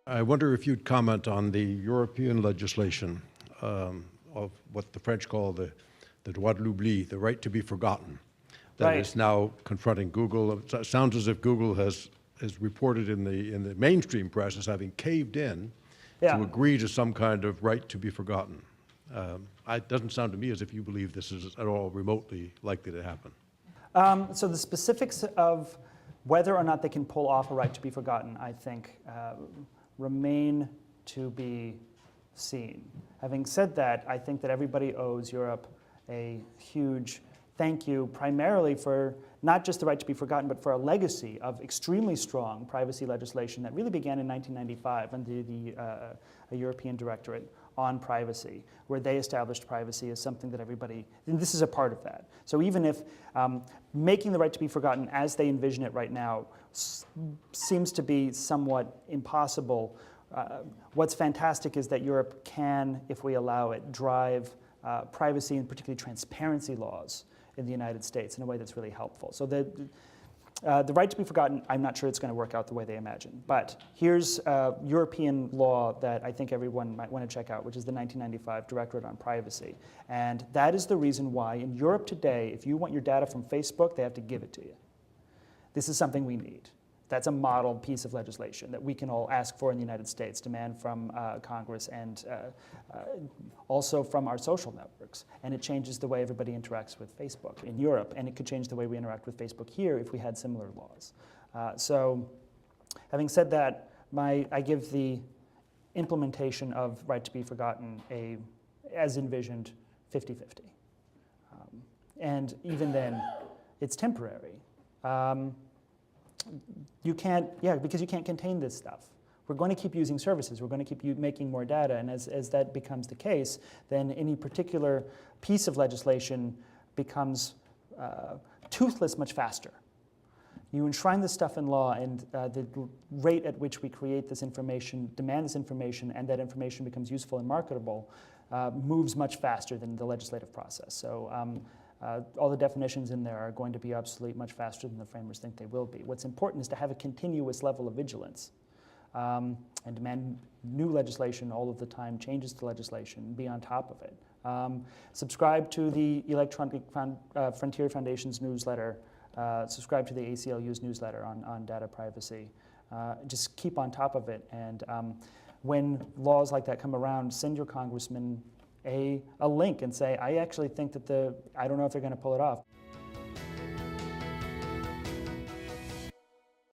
I wonder if you'd comment on the European legislation of what the French call the droit de l'oubli, the right to be forgotten, that is now confronting Google. It sounds as if Google has reported in the mainstream press as having caved in to agree to some kind of right to be forgotten. It doesn't sound to me as if you believe this is at all remotely likely to happen. So the specifics of whether or not they can pull off a right to be forgotten, I think, remain to be seen. Having said that, I think that everybody owes Europe a huge thank you, primarily for not just the right to be forgotten, but for a legacy of extremely strong privacy legislation that really began in 1995 under the European Directorate on Privacy, where they established privacy as something that everybody, and this is a part of that. So even if making the right to be forgotten as they envision it right now seems to be somewhat impossible, what's fantastic is that Europe can, if we allow it, drive privacy and particularly transparency laws in the United States in a way that's really helpful. So the right to be forgotten, I'm not sure it's going to work out the way they imagine. But here's European law that I think everyone might want to check out, which is the 1995 Directorate on Privacy. And that is the reason why in Europe today, if you want your data from Facebook, they have to give it to you. This is something we need. That's a model piece of legislation that we can all ask for in the United States, demand from Congress, and also from our social networks. And it changes the way everybody interacts with Facebook in Europe, and it could change the way we interact with Facebook here if we had similar laws. So having said that, I give the implementation of right to be forgotten as envisioned 50-50. And even then, it's temporary. You can't, because you can't contain this stuff. We're going to keep using services. We're going to keep making more data. And as that becomes the case, then any particular piece of legislation becomes toothless much faster. You enshrine this stuff in law, and the rate at which we create this information, demand this information, and that information becomes useful and marketable moves much faster than the legislative process. So all the definitions in there are going to be obsolete much faster than the framers think they will be. What's important is to have a continuous level of vigilance and demand new legislation all of the time, changes to legislation, and be on top of it. Subscribe to the Electronic Frontier Foundation's newsletter. Subscribe to the ACLU's newsletter on data privacy. Just keep on top of it. And when laws like that come around, send your congressman a link and say, I actually think that I don't know if they're going to pull it off.